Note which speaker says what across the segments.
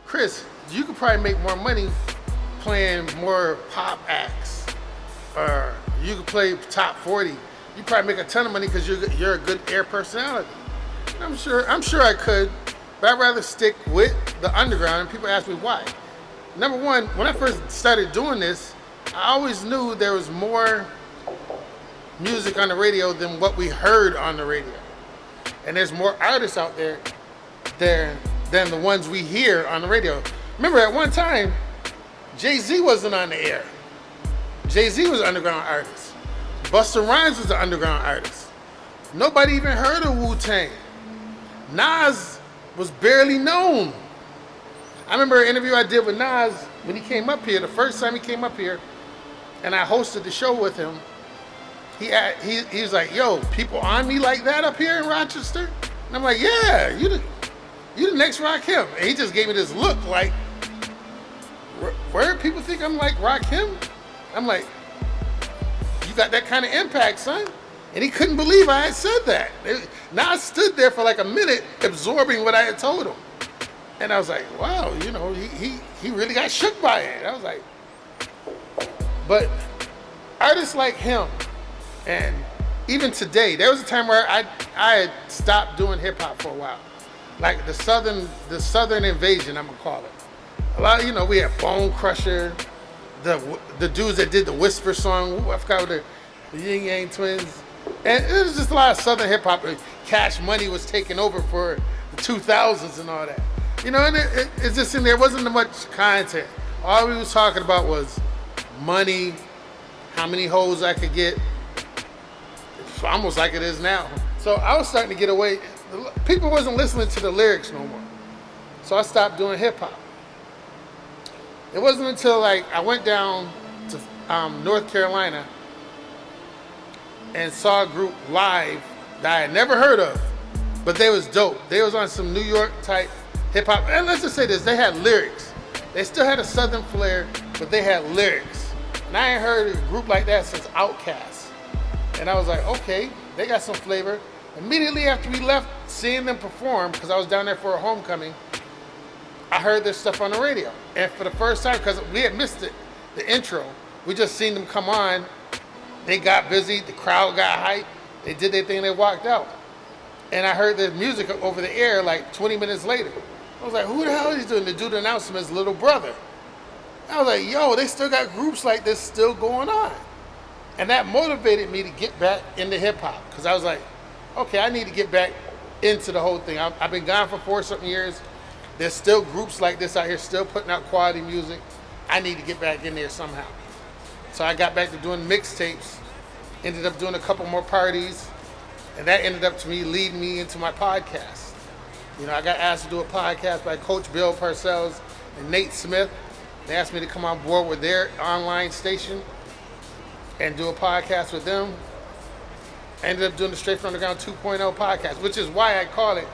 Speaker 1: Chris, you could probably make more money playing more pop acts, or you could play top 40. You probably make a ton of money because you're a good air personality. And I'm sure I could, but I'd rather stick with the underground. And people ask me why. Number one, when I first started doing this, I always knew there was more music on the radio than what we heard on the radio. And there's more artists out there than the ones we hear on the radio. Remember, at one time, Jay-Z wasn't on the air. Jay-Z was an underground artist. Busta Rhymes was an underground artist. Nobody even heard of Wu-Tang. Nas was barely known. I remember an interview I did with Nas when he came up here, the first time he came up here, and I hosted the show with him. He was like, yo, people on me like that up here in Rochester? And I'm like, yeah, you the next Rakim. And he just gave me this look like, where people think I'm like Rakim? I'm like, you got that kind of impact, son? And he couldn't believe I had said that. Now I stood there for like a minute absorbing what I had told him. And I was like, wow, he really got shook by it. I was like, but artists like him, and even today, there was a time where I had stopped doing hip hop for a while. Like the Southern Invasion, I'm gonna call it. A lot of, we had Bone Crusher, the dudes that did the Whisper song, I forgot what the Yin Yang Twins. And it was just a lot of Southern hip hop. Cash Money was taking over for the 2000s and all that. And it's just there wasn't much content. All we was talking about was money, how many hoes I could get. It's almost like it is now. So I was starting to get away. People wasn't listening to the lyrics no more. So I stopped doing hip hop. It wasn't until I went down to North Carolina and saw a group live that I had never heard of, but they was dope. They was on some New York type hip hop. And let's just say this, they had lyrics. They still had a Southern flair, but they had lyrics. And I ain't heard a group like that since Outkast. And I was like, okay, they got some flavor. Immediately after we left, seeing them perform, because I was down there for a homecoming, I heard their stuff on the radio. And for the first time, because we had missed it, the intro, we just seen them come on. They got busy, the crowd got hyped, they did their thing, they walked out. And I heard the music over the air like 20 minutes later. I was like, who the hell is he doing? The dude announced him as Little Brother. I was like, yo, they still got groups like this still going on. And that motivated me to get back into hip hop. Because I was like, okay, I need to get back into the whole thing. I've been gone for 4-something years. There's still groups like this out here still putting out quality music. I need to get back in there somehow. So I got back to doing mixtapes, ended up doing a couple more parties, and that ended up to me leading me into my podcast. I got asked to do a podcast by Coach Bill Parcells and Nate Smith. They asked me to come on board with their online station and do a podcast with them. I ended up doing the Straight From Underground 2.0 podcast, which is why I call it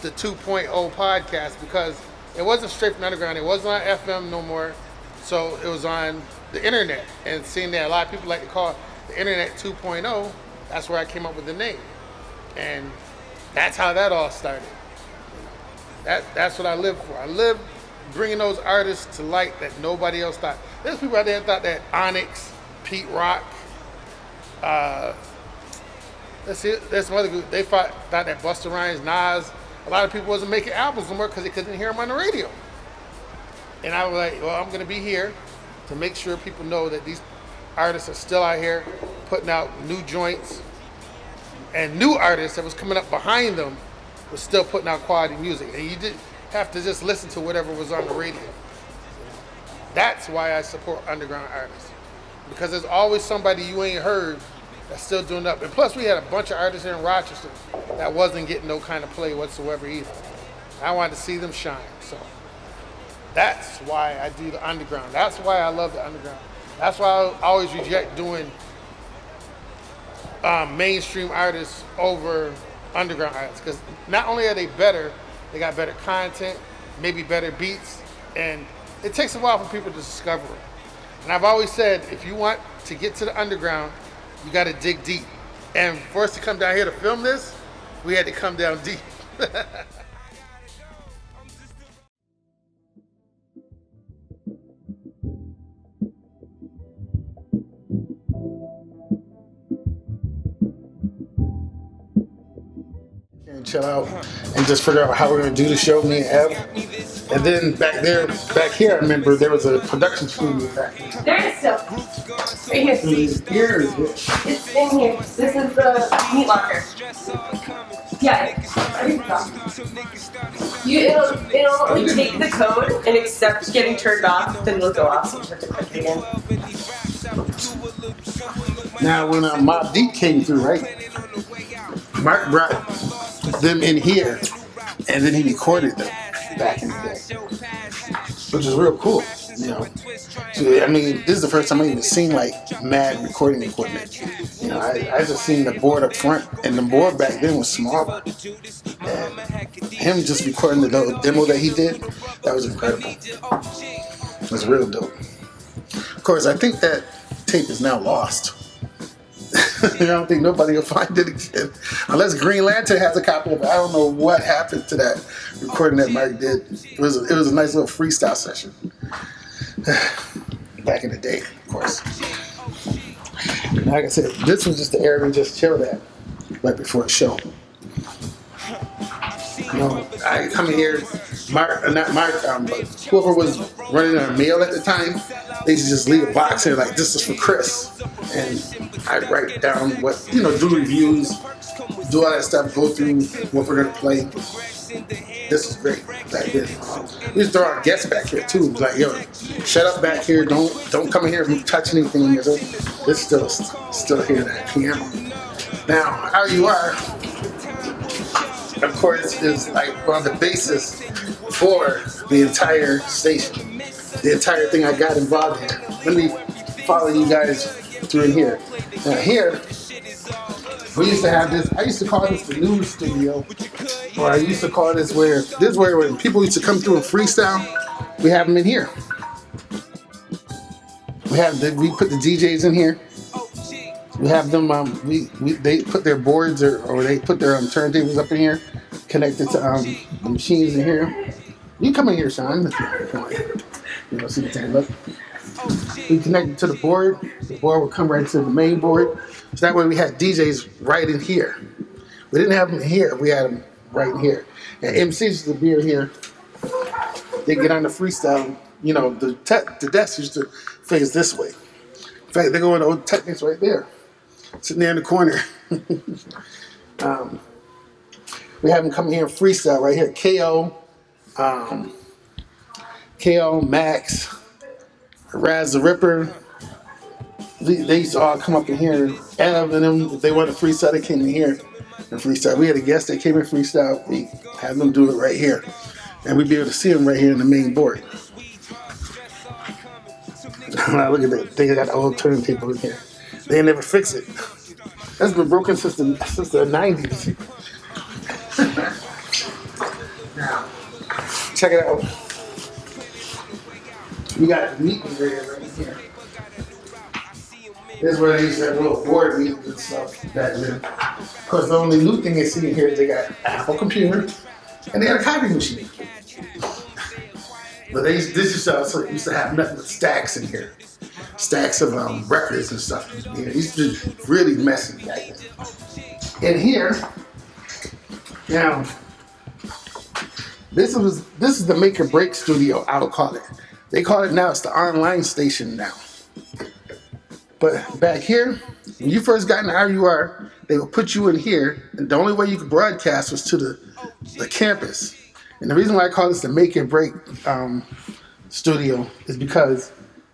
Speaker 1: the 2.0 podcast, because it wasn't Straight From Underground. It wasn't on FM no more. So it was on the internet. And seeing that a lot of people like to call the internet 2.0, that's where I came up with the name. And that's how that all started. That's what I live for. I live bringing those artists to light that nobody else thought. There's people out there that thought that Onyx, Pete Rock, there's some other group, they thought that Busta Rhymes, Nas, a lot of people wasn't making albums no more because they couldn't hear them on the radio. And I was like, well, I'm going to be here to make sure people know that these artists are still out here putting out new joints, and new artists that was coming up behind them was still putting out quality music. And you didn't have to just listen to whatever was on the radio. That's why I support underground artists. Because there's always somebody you ain't heard that's still doing up. And plus, we had a bunch of artists here in Rochester that wasn't getting no kind of play whatsoever either. I wanted to see them shine. So that's why I do the underground. That's why I love the underground. That's why I always reject doing mainstream artists over underground artists. Because not only are they better, they got better content, maybe better beats, and it takes a while for people to discover it. And I've always said, if you want to get to the underground, you got to dig deep. And for us to come down here to film this, we had to come down deep. chill out, and just figure out how we're gonna do the show, me and Ev. And then back here, I remember there was a production studio back there.
Speaker 2: There is still. Right here.
Speaker 1: Here is it.
Speaker 2: It's in here. This is the meat locker. Yeah. It'll take the code and accept getting turned off, then it'll go off, so you have to click it again.
Speaker 1: Now, when Mobb Deep came through, right? Mark brought them in here, and then he recorded them back in the day, which is real cool, you know. So, I mean, this is the first time I even seen like mad recording equipment. You know, I just seen the board up front, and the board back then was smaller. And him just recording the demo that he did, that was incredible. It was real dope. Of course, I think that tape is now lost. I don't think nobody will find it again. Unless Green Lantern has a copy of it. I don't know what happened to that recording that Mike did. It was a nice little freestyle session. Back in the day, of course. Like I said, this was just the area we just chilled at right before the show. You know, I come in here, but whoever was running our mail at the time, they used to just leave a box here like, this is for Chris. And I write down what, you know, do reviews, do all that stuff, go through what we're going to play. This is great back then. We used to throw our guests back here too. Like, yo, shut up back here. Don't come in here and touch anything. It's still here, that piano. Now, RUR, of course, is like one of the basis for the entire station. The entire thing I got involved in. Let me follow you guys through in here. Now here, we used to have this, I used to call this the news studio, or I used to call this where when people used to come through and freestyle, we have them in here. We put the DJs in here. We have them, they put their boards or they put their turntables up in here, connected to the machines in here. You come in here, Sean, if you want. You know, see the thing, look. We connected to the board. The board would come right to the main board. So that way we had DJs right in here. We didn't have them here. We had them right in here. And MCs used to be in here. They get on the freestyle. You know, the desk used to face this way. In fact, they go in the old Technics right there, sitting there in the corner. We have them come here and freestyle right here. KO, Max, Raz the Ripper, they used to all come up in here. Ev and them, if they wanted to freestyle, they came in here and freestyle. We had a guest that came in freestyle. We had them do it right here. And we'd be able to see them right here in the main board. Now look at that. They got the old turntable in here. They never fix it. That's been broken since the 90s. Now, check it out. We got the meeting area right here. This is where they used to have little board meetings and stuff back then. Of course, the only new thing they see in here is they got an Apple computer and they got a copy machine. But this used to have nothing but stacks in here. Stacks of records and stuff. It used to be really messy back then. In here, now, this is the make or break studio, I would call it. They call it now, it's the online station now. But back here, when you first got in RUR, they would put you in here, and the only way you could broadcast was to the campus. And the reason why I call this the make or break studio is because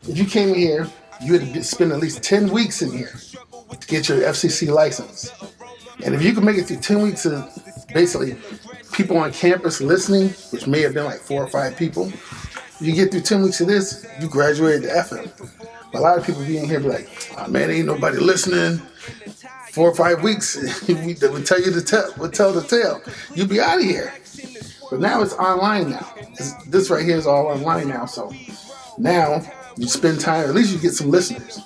Speaker 1: if you came in here, you had to spend at least 10 weeks in here to get your FCC license. And if you could make it through 10 weeks of basically people on campus listening, which may have been like 4 or 5 people, if you get through 10 weeks of this, you graduated to FM. But a lot of people be in here be like, oh man, ain't nobody listening. 4 or 5 weeks, we tell the tale. You'll be out of here. But now it's online now. This right here is all online now. So now you spend time, at least you get some listeners.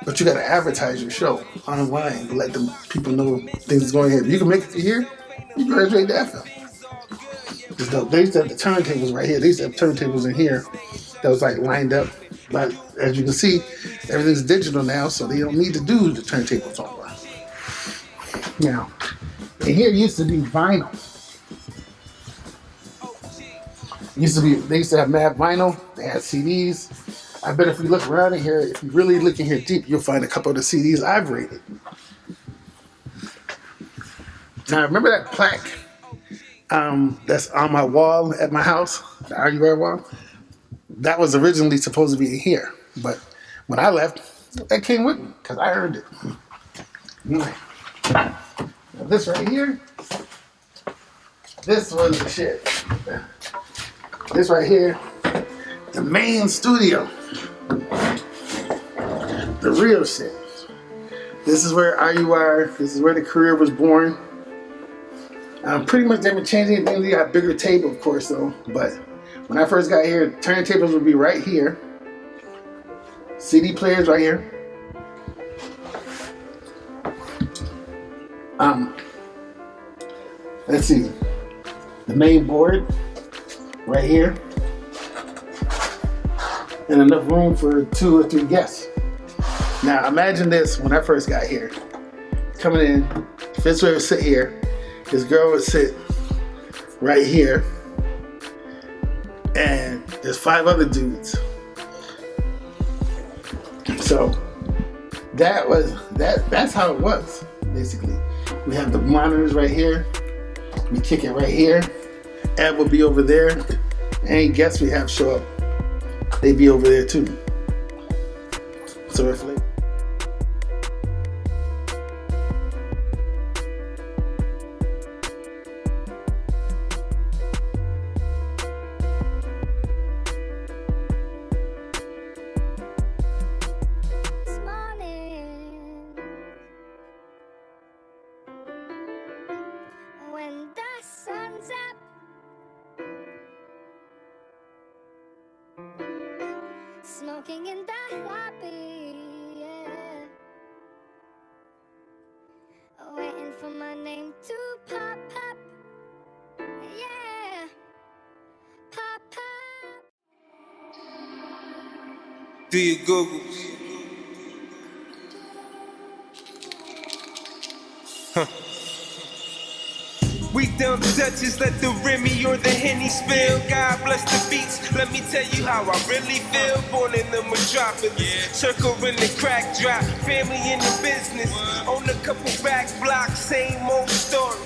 Speaker 1: But you got to advertise your show online to let them people know things is going here. If you can make it to here, you graduate to FM. They used to have the turntables right here. They used to have turntables in here that was like lined up. But as you can see, everything's digital now, so they don't need to do the turntables online. Now, and here used to be vinyl. They used to have mad vinyl. They had CDs. I bet if you look around in here, if you really look in here deep, you'll find a couple of the CDs I've rated. Now, remember that plaque that's on my wall at my house, the RUR wall? That was originally supposed to be here, but when I left, that came with me because I earned it. Now, this right here, this was the shit. This right here, the main studio, the real shit. This is where RUR, this is where the career was born. Pretty much they haven't changed anything. They got a bigger table, of course, though. But when I first got here, turntables would be right here. CD players right here. Let's see. The main board right here. And enough room for 2 or 3 guests. Now imagine this when I first got here. Coming in, Fitzroy would sit here. His girl would sit right here. And there's 5 other dudes. So that's how it was, basically. We have the monitors right here. We kick it right here. Ed will be over there. Any guests we have show up, they'd be over there too. So if like,
Speaker 3: when the sun's up, smoking in the lobby, yeah. Waiting for my name to pop up, yeah. Pop up.
Speaker 4: Do your Googles. We down the Dutchess, let the Remy or the Henny spill. God bless the beats, let me tell you how I really feel. Born in the metropolis, circle in the crack drop. Family in the business, on a couple back blocks, same old story.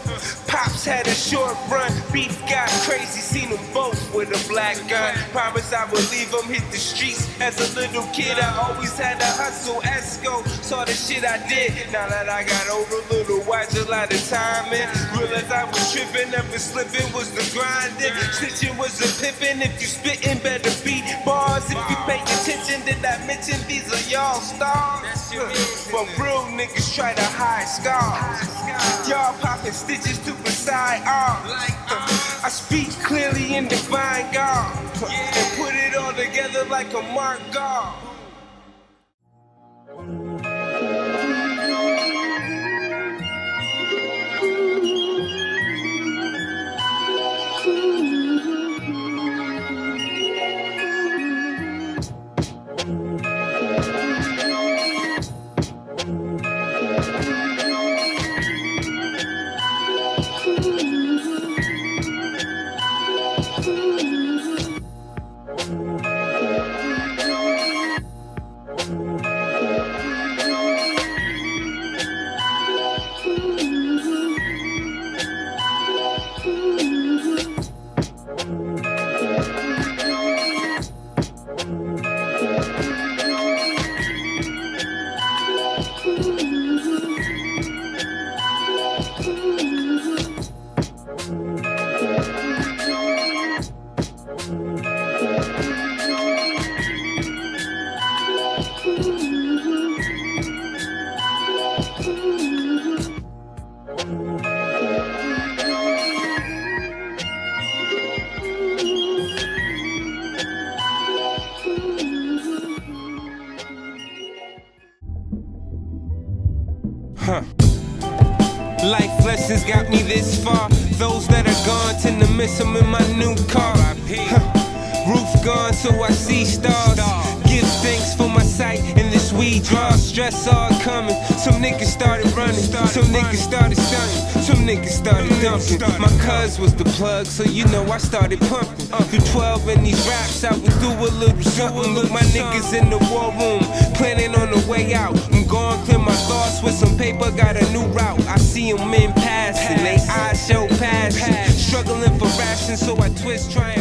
Speaker 4: Pops had a short run, beef got crazy, seen them both with a black gun. Promise I would leave them, hit the streets. As a little kid, I always had to hustle, Esco, saw the shit I did. Now that I got older, little wiser, a lot of time in. Realized I was tripping, never slipping, was the grinding. Snitching was a pimping, if you spitting, better beat bars. If you pay attention, did I mention these are y'all stars? But real niggas try to hide scars. Y'all popping stitches to the side arm. I speak clearly in divine God, and put it all together like a mark guard. Life lessons got me this far. Those that are gone tend to miss them in my new car. Roof gone, so I see stars. Give thanks for my sight in this weed drugs, stress all coming. Some niggas started running, some niggas started stunting, some niggas started dumping. My cuz was the plug, so you know I started pumping. Through 12 in these raps, I would do a little something. Look, my niggas in the war room, planning on the way out. I'm going clear my thoughts with some paper, got a new route. I see them in passing, they eyes show passion. Struggling for ration, so I twist, try and